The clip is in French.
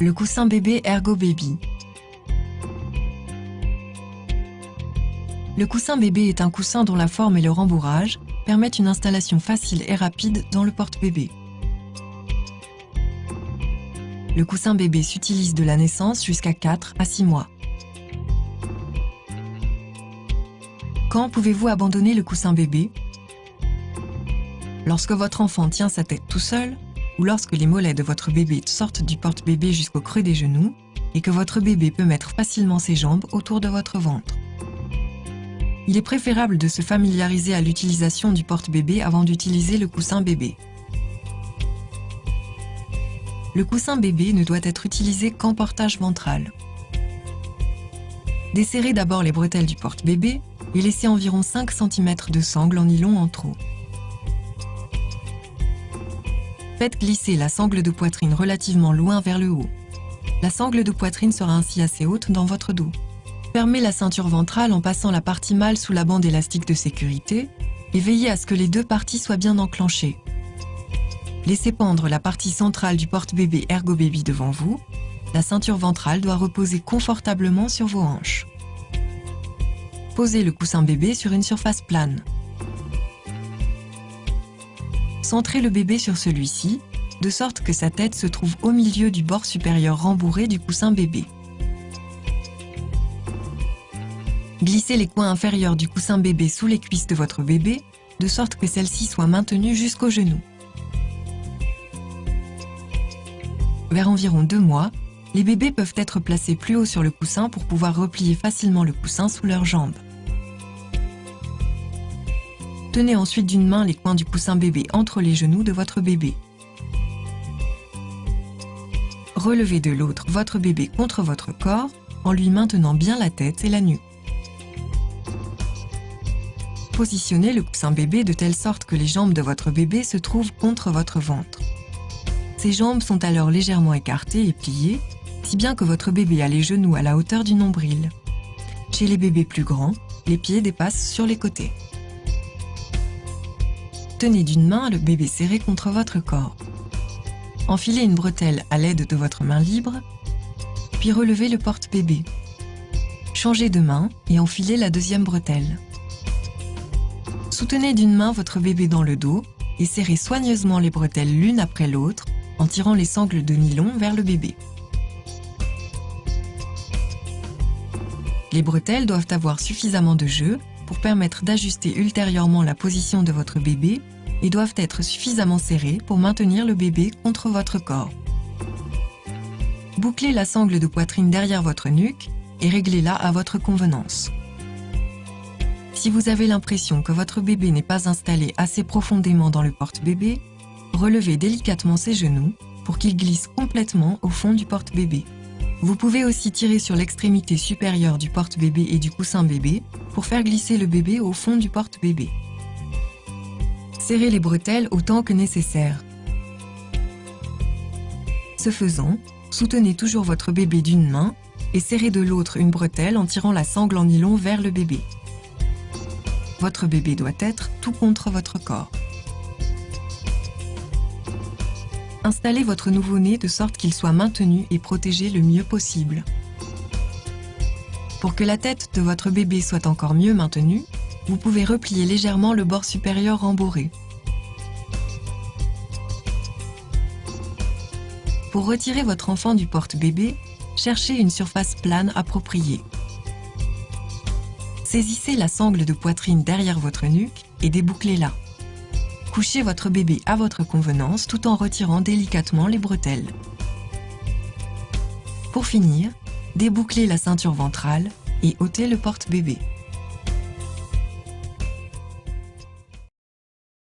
Le coussin bébé Ergo Baby. Le coussin bébé est un coussin dont la forme et le rembourrage permettent une installation facile et rapide dans le porte-bébé. Le coussin bébé s'utilise de la naissance jusqu'à 4 à 6 mois. Quand pouvez-vous abandonner le coussin bébé? Lorsque votre enfant tient sa tête tout seul, ou lorsque les mollets de votre bébé sortent du porte-bébé jusqu'au creux des genoux et que votre bébé peut mettre facilement ses jambes autour de votre ventre. Il est préférable de se familiariser à l'utilisation du porte-bébé avant d'utiliser le coussin bébé. Le coussin bébé ne doit être utilisé qu'en portage ventral. Desserrez d'abord les bretelles du porte-bébé et laissez environ 5 cm de sangle en nylon en trop. Faites glisser la sangle de poitrine relativement loin vers le haut. La sangle de poitrine sera ainsi assez haute dans votre dos. Fermez la ceinture ventrale en passant la partie mâle sous la bande élastique de sécurité et veillez à ce que les deux parties soient bien enclenchées. Laissez pendre la partie centrale du porte-bébé Ergo Baby devant vous. La ceinture ventrale doit reposer confortablement sur vos hanches. Posez le coussin bébé sur une surface plane. Centrez le bébé sur celui-ci, de sorte que sa tête se trouve au milieu du bord supérieur rembourré du coussin bébé. Glissez les coins inférieurs du coussin bébé sous les cuisses de votre bébé, de sorte que celle-ci soit maintenue jusqu'aux genoux. Vers environ 2 mois, les bébés peuvent être placés plus haut sur le coussin pour pouvoir replier facilement le coussin sous leurs jambes. Tenez ensuite d'une main les coins du coussin bébé entre les genoux de votre bébé. Relevez de l'autre votre bébé contre votre corps en lui maintenant bien la tête et la nuque. Positionnez le coussin bébé de telle sorte que les jambes de votre bébé se trouvent contre votre ventre. Ses jambes sont alors légèrement écartées et pliées, si bien que votre bébé a les genoux à la hauteur du nombril. Chez les bébés plus grands, les pieds dépassent sur les côtés. Tenez d'une main le bébé serré contre votre corps. Enfilez une bretelle à l'aide de votre main libre, puis relevez le porte-bébé. Changez de main et enfilez la deuxième bretelle. Soutenez d'une main votre bébé dans le dos et serrez soigneusement les bretelles l'une après l'autre en tirant les sangles de nylon vers le bébé. Les bretelles doivent avoir suffisamment de jeu pour permettre d'ajuster ultérieurement la position de votre bébé et doivent être suffisamment serrées pour maintenir le bébé contre votre corps. Bouclez la sangle de poitrine derrière votre nuque et réglez-la à votre convenance. Si vous avez l'impression que votre bébé n'est pas installé assez profondément dans le porte-bébé, relevez délicatement ses genoux pour qu'il glisse complètement au fond du porte-bébé. Vous pouvez aussi tirer sur l'extrémité supérieure du porte-bébé et du coussin bébé pour faire glisser le bébé au fond du porte-bébé. Serrez les bretelles autant que nécessaire. Ce faisant, soutenez toujours votre bébé d'une main et serrez de l'autre une bretelle en tirant la sangle en nylon vers le bébé. Votre bébé doit être tout contre votre corps. Installez votre nouveau-né de sorte qu'il soit maintenu et protégé le mieux possible. Pour que la tête de votre bébé soit encore mieux maintenue, vous pouvez replier légèrement le bord supérieur rembourré. Pour retirer votre enfant du porte-bébé, cherchez une surface plane appropriée. Saisissez la sangle de poitrine derrière votre nuque et débouclez-la. Couchez votre bébé à votre convenance tout en retirant délicatement les bretelles. Pour finir, débouclez la ceinture ventrale et ôtez le porte-bébé.